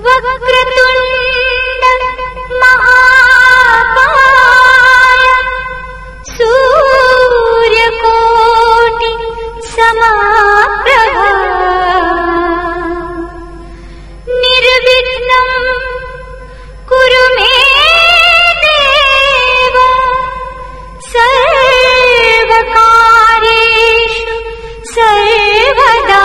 वक्रतुंड महाकाय सूर्यकोटि समप्रभा निर्विघ्नं कुरु मे देव सर्वकार्येषु सर्वदा।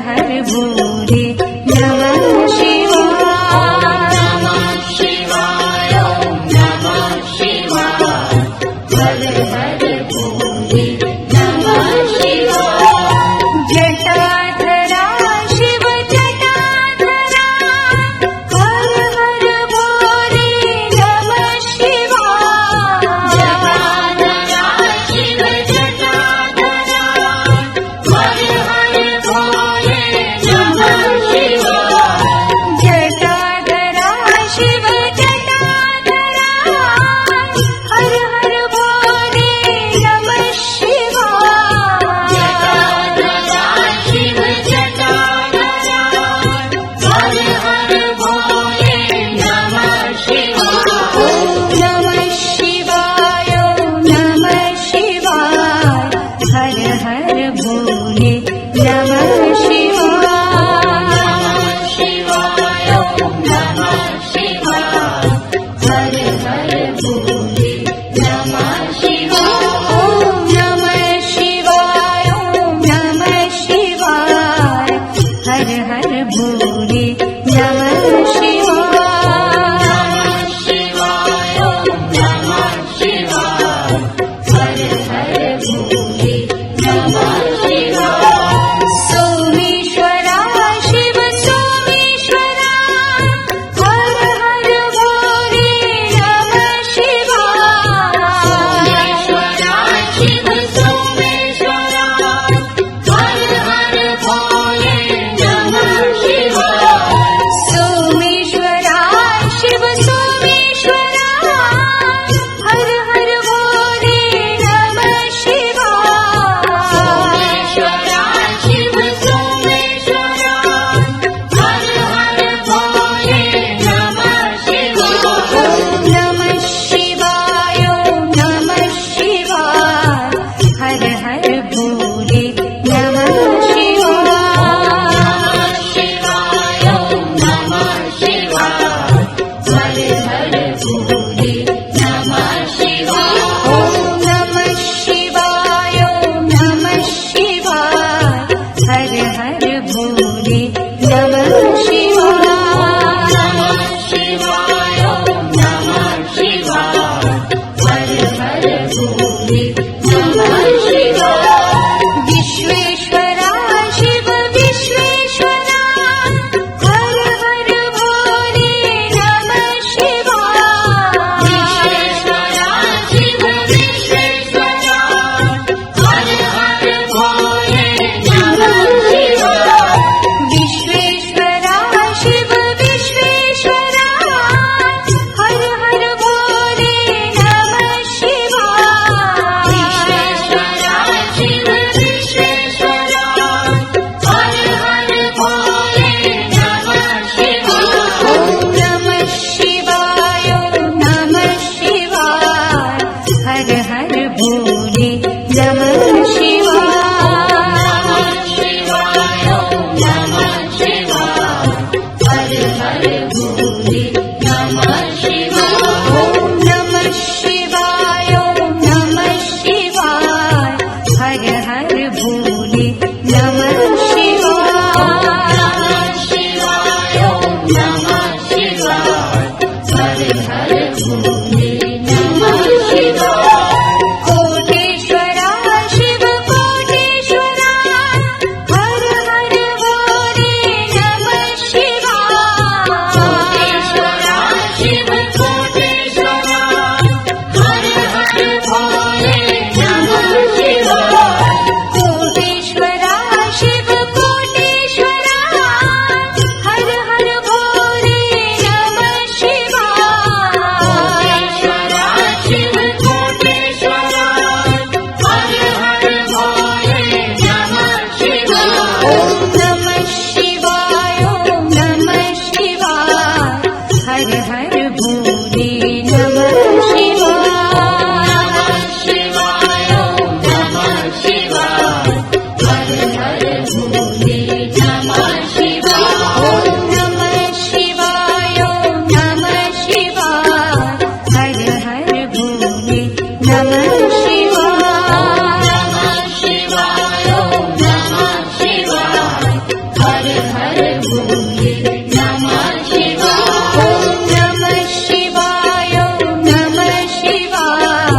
हर भोले नमः शिवाय नमः शिवाय नमः शिवाय हर हर भोले नमः शिवाय जटाधरा शिव जटाधरा हर हर भोले नमः शिवाय जटाधरा शिव जटाधरा हर हर भोले नमः शिवाय जटाधरा शिव जटाधरा हर हर भोले नमः शिवाय जटाधरा शिव जटाधरा हर हर भोले नमः शिवाय नमः शिवाय नमः शिवाय हर हर भोले नमः शिवाय शिवाय नमः शिवाय हर हर भोले नमः शिवाय नमः शिवाय नमः शिवाय हर हर भोले नमः शिवाय शिवाय नमः शिवाय हर हर भोले नमः शिवाय सोमेश्वरा शिव सोमेश्वरा हर हर भोले नमः शिवाय सोमेश्वरा शिव सोमेश्वरा हर हर भोले नमः शिवाय सोमेश्वरा शिव सोमेश्वरा हर हर भोले नमः शिवाय सोमेश्वरा शिव सोमेश्वरा हर हर भोले नमः शिवाय नमः शिवाय नमः शिवाय हर हर भोले नमः शिवाय शिवाय नमः शिवाय हर हर भोले नमः शिवाय नमः शिवाय नमः शिवाय हर हर भोले नमः शिवाय नमः शिवाय नमः शिवाय हर हर भोले नमः शिवाय विश्वेश्वरा शिव विश्वेश्वरा हर हर भोले नमः शिवाय विश्वेश्वरा शिव विश्वेश्वरा हर हर भोले नमः शिवाय विश्वेश्वरा शिव विश्वेश्वरा हर हर भोले नमः शिवाय ओम नमः शिवाय ओम नमः शिवाय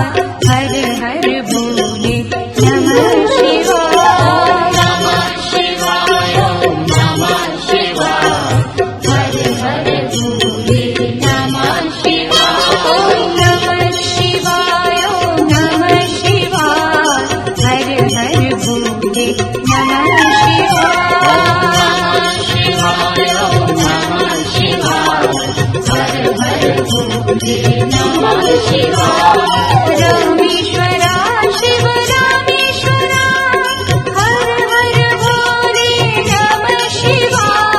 हर हर भोले नमः शिवाय नमः शिवाय ओम नमः शिवाय हर हर भोले नमः शिवाय ओम नमः शिवाय ओम नमः शिवाय हर हर भोले नमः शिवाय ओम नमः शिवाय हर हर भोले नमः शिवाय रामेश्वरा शिव रामेश्वरा हर हर भोले नमः शिवाय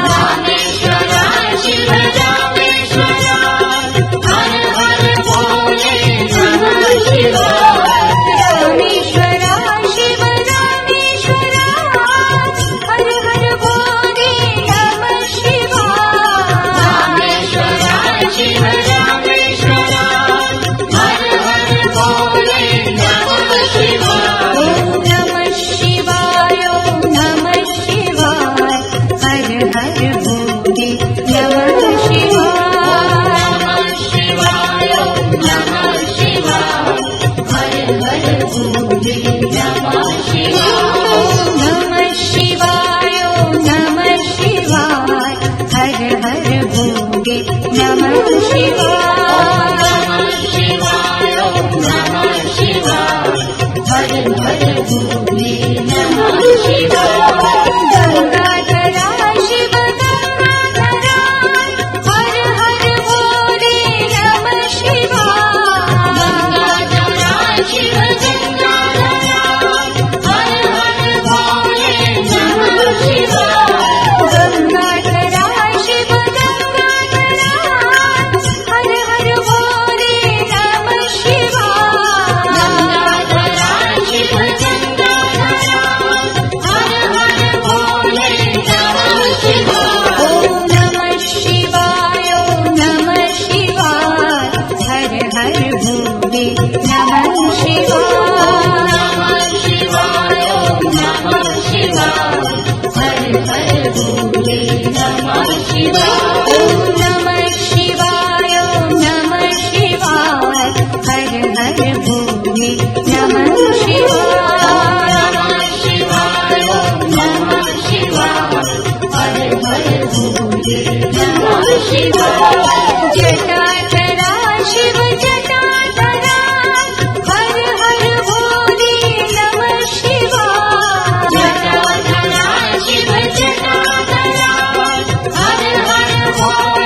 रामेश्वरा शिव रामेश्वरा हर हर भोले नमः शिवाय रामेश्वरा शिव रामेश्वरा हर हर भोले नमः शिवाय रामेश्वरा शिव रामेश्वरा हर हर भोले नमः शिवाय ओम नमः शिवाय ओम नमः शिवाय हर हर भोले नमः शिवाय ओम नमः शिवाय हर हर भोले नमः शिवाय ओम नमः शिवाय ओम नमः शिवाय हर हर भोले नमः शिवाय ओम नमः शिवाय हर हर भोले नमः शिवाय गंगाधरा शिव गंगाधरा हर हर भोले नमः शिवाय गंगाधरा शिव गंगाधरा हर हर भोले नमः शिवाय गंगाधरा शिव गंगाधरा हर हर भोले नमः शिवाय गंगाधरा शिव गंगाधरा हर हर भोले नमः शिवाय ओम नमः शिवाय ओम नमः शिवाय हर हर भोले नमः शिवाय ओम नमः शिवाय हर हर भोले नमः शिवाय ओम नमः शिवाय ओम नमः शिवाय हर हर भोले नमः शिवाय ओम नमः शिवाय हर हर भोले नमः शिवाय जटाधरा शिव जटाधरा हर हर भोले नमः शिवाय जटाधरा शिव जटाधरा हर हर भोले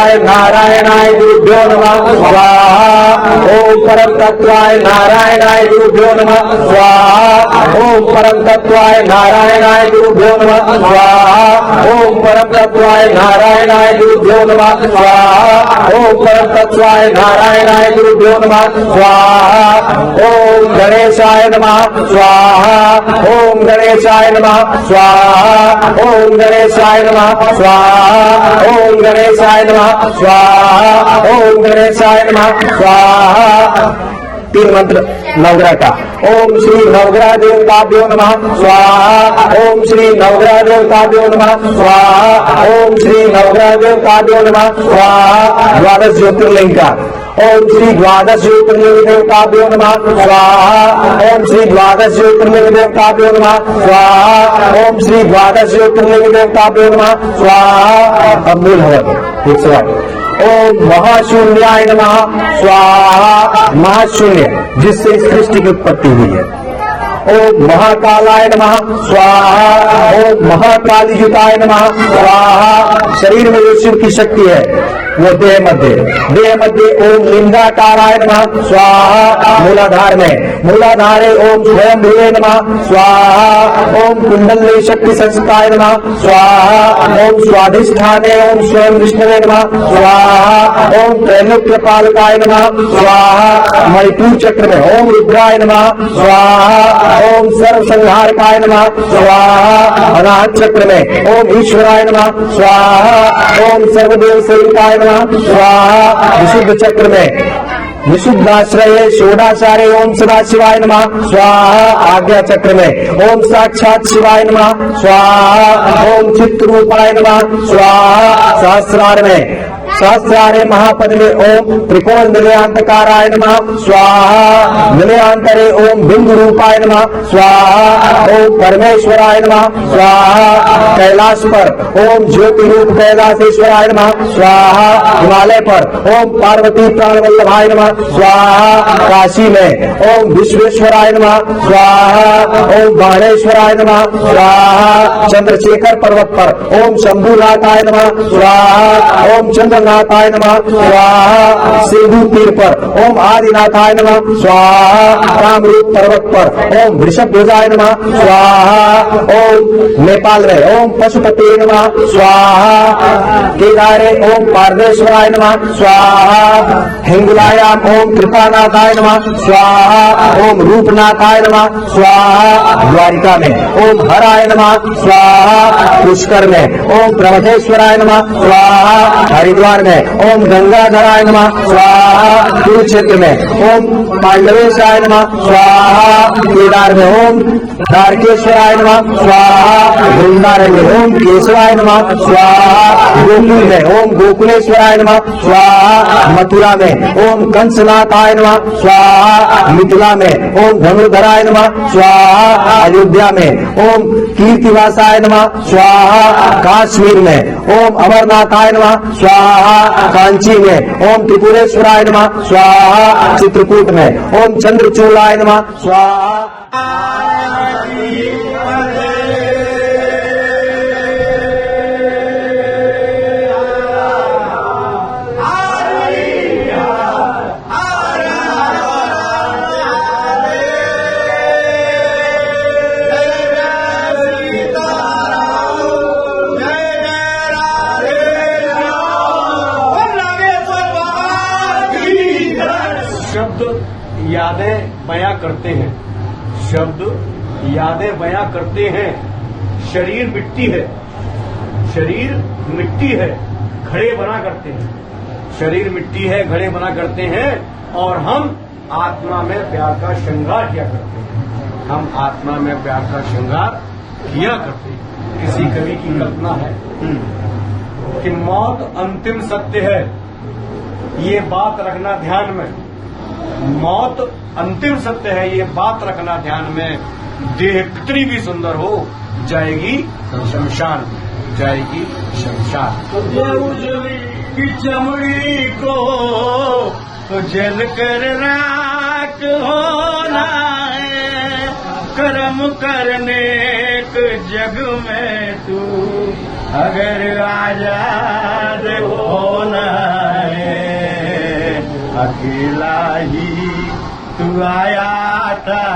तत्वाय नारायणाय गुरुभ्यो नमः स्वाहा। ओम परम तत्वाय नारायणाय गुरुभ्यो नमः स्वाहा। ओम परम तत्वाय नारायणाय गुरुभ्यो नमः स्वाहा। ओम परम तत्वाय नारायणाय गुरुभ्यो नमः स्वाहा। ओम परम तत्वाय नारायणाय गुरुभ्यो नमः स्वाहा। ओम गणेशाय नमः स्वाहा। ओम गणेशाय नमः स्वाहा। ओम गणेशाय नमः स्वाहा। ओम गणेशाय नमः स्वाहा। ओम गणेशाय नमः स्वाहा। 3 मंत्र नवग्रह का। ओम श्री नवग्रह देवताभ्यो नमः स्वाहा। ओम श्री नवग्रह देवताभ्यो नमः स्वाहा। ओम श्री नवग्रह देवताभ्यो नमः स्वाहा। 12 ज्योतिर्लिंग का। ओम श्री द्वादश ज्योतिर्लिंग देवताभ्यो नमः स्वाहा। ओम श्री द्वादश ज्योतिर्लिंग देवताभ्यो नमः स्वाहा। ओम श्री द्वादश ज्योतिर्लिंग देवताभ्यो नमः स्वाहा। अब मूल हवन 108। ओम महाशून्याय नमः स्वाहा। महाशून्य जिससे इस सृष्टि की उत्पत्ति हुई है। ओम महाकालाय नमः स्वाहा। ओम महाकालीयुताय नमः स्वाहा। शरीर में जो शिव की शक्ति है वो देह मध्य ओम लिंगाकाराय नमः स्वाहा। मूलाधार में मूलाधारे ओम स्वयं भूवे नमः स्वाहा। ओम कुंडली शक्ति संस्काय नमः स्वाहा। ओम स्वाधिष्ठाने ओम स्वयं विष्णवे नमः स्वाहा। ओम त्रैलोक्यपालकाय नमः स्वाहा। मणिपुर चक्र में ओम रुद्राय नमः स्वाहा। ओम सर्व संहारकाय नमः स्वाहा। अनाहत चक्र में ओम ईश्वराय नमः स्वाहा। ओम सर्वदेव सेविकाय नमः स्वाहा। विशुद्ध चक्र में विशुद्धाश्रय षोडाचार्य ओम सदा शिवाय नमः स्वाहा। आज्ञा चक्र में ओम साक्षात शिवाय नमः स्वाहा। ओम चित्तरूपाय नमः स्वाहा। सहस्रार में सहस्रारे महापद में ओम त्रिकोण निलयांतकाराय नमः स्वाहा। निलयांतरे ओम बिंदु रूपाय नमः स्वाहा। ओम परमेश्वराय नमः स्वाहा। कैलाश पर ओम ज्योति रूप कैलाशेश्वराय नमः स्वाहा। हिमालय पर ओम पार्वती प्राणवल्लभाय नमः स्वाहा। काशी में ओम विश्वेश्वराय नमः स्वाहा। ओम बाणेश्वराय नमः स्वाहा। चंद्रशेखर पर्वत पर ओम शंभुनाथाय नमः स्वाहा। ओम चंद्रनाथाय नमः स्वाहा। सिंधु तीर पर ओम आदिनाथाय नमः स्वाहा। कामरूप पर्वत पर ओम वृषभध्वजाय नमः स्वाहा। ओम नेपाल में ओम पशुपति नमः स्वाहा। केदारे ओम पारदेश्वराय नमः स्वाहा। हिंगुलायाम ओम कृपानाथाय नमः स्वाहा। ओम रूपनाथाय नमः स्वाहा। द्वारिका में ओम हराय नमः स्वाहा। पुष्कर में ओम प्रमथेश्वराय नमः स्वाहा। हरिद्वार में ओम गंगाधराय नमः स्वाहा। कुरुक्षेत्र में ओम पांडवेशाय नमः स्वाहा। केदार में ओम द्वारकेश्वराय नमः स्वाहा। वृंदावन में ओम केशवाय नमः स्वाहा। गोकुल में ओम गोकुलेश्वराय नमः स्वाहा। मथुरा में ओम कंसनाथाय नमः स्वाहा। मिथिला में ओम धनुर्धराय नमः स्वाहा। अयोध्या में ओम कीर्तिवासाय नमः स्वाहा। काश्मीर में ओम अमरनाथाय नमः स्वाहा। कांची में ओम त्रिपुरेश्वराय नमः स्वाहा। चित्रकूट में ओम चंद्रचूड़ाय नमः स्वाहा। यादें बयां करते हैं, शब्द यादें बयां करते हैं। शरीर मिट्टी है, शरीर मिट्टी है, घड़े बना करते हैं। शरीर मिट्टी है, घड़े बना करते हैं और हम आत्मा में प्यार का श्रृंगार किया करते हैं। हम आत्मा में प्यार का श्रृंगार किया करते हैं। किसी कवि की कल्पना है कि मौत अंतिम सत्य है। ये बात रखना ध्यान में, मौत अंतिम सत्य है, ये बात रखना ध्यान में। देह कितनी भी सुंदर हो जाएगी शमशान, जाएगी शमशान। की चमड़ी को जल कर राख होना है, कर्म करने के जग में तू अगर आजाद होना है अकेला ही तू आया था,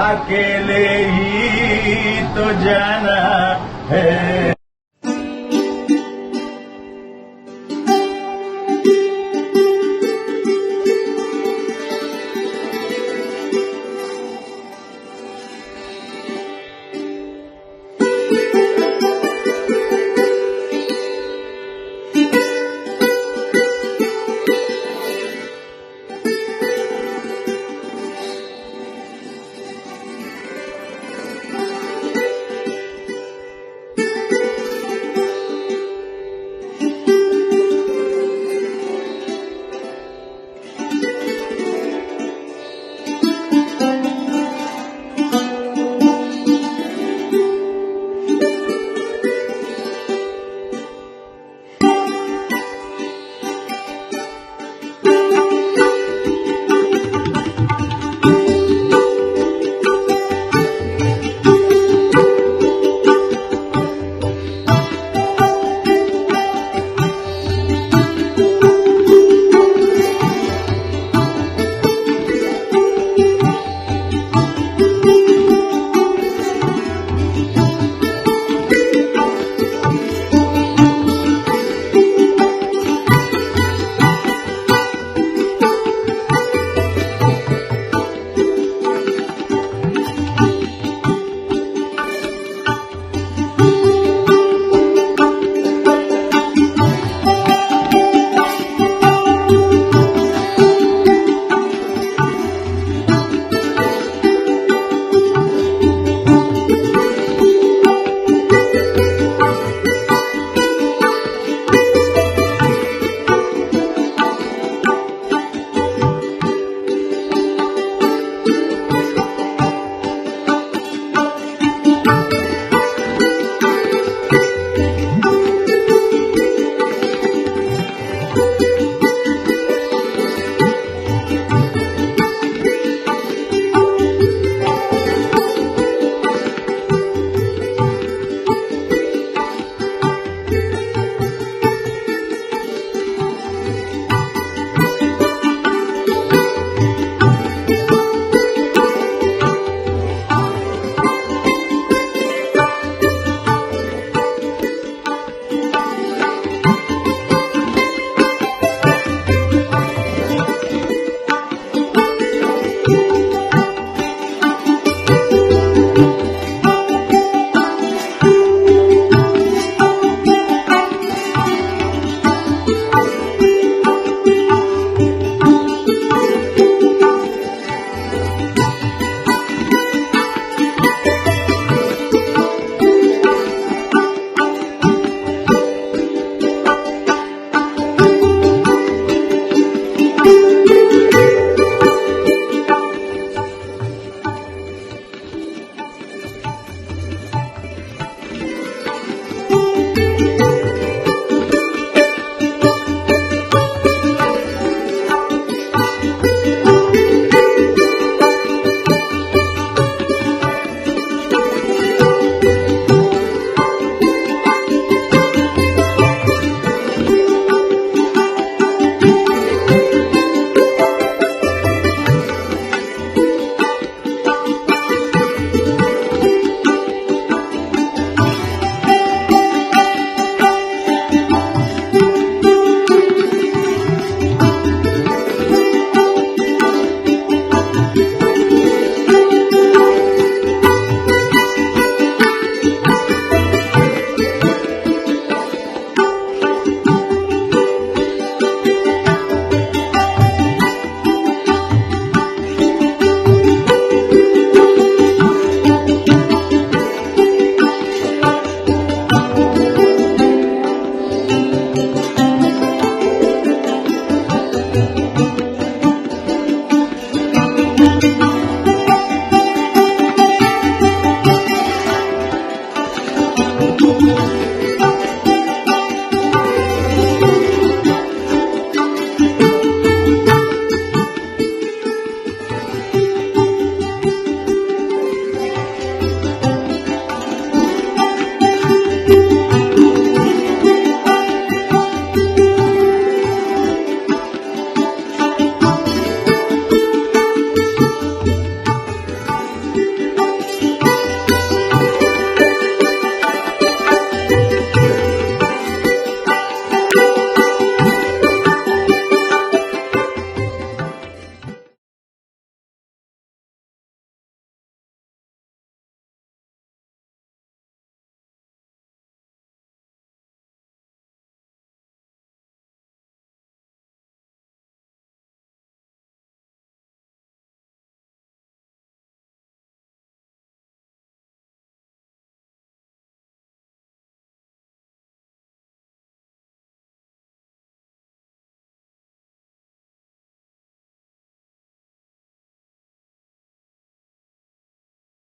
अकेले ही तो जाना है।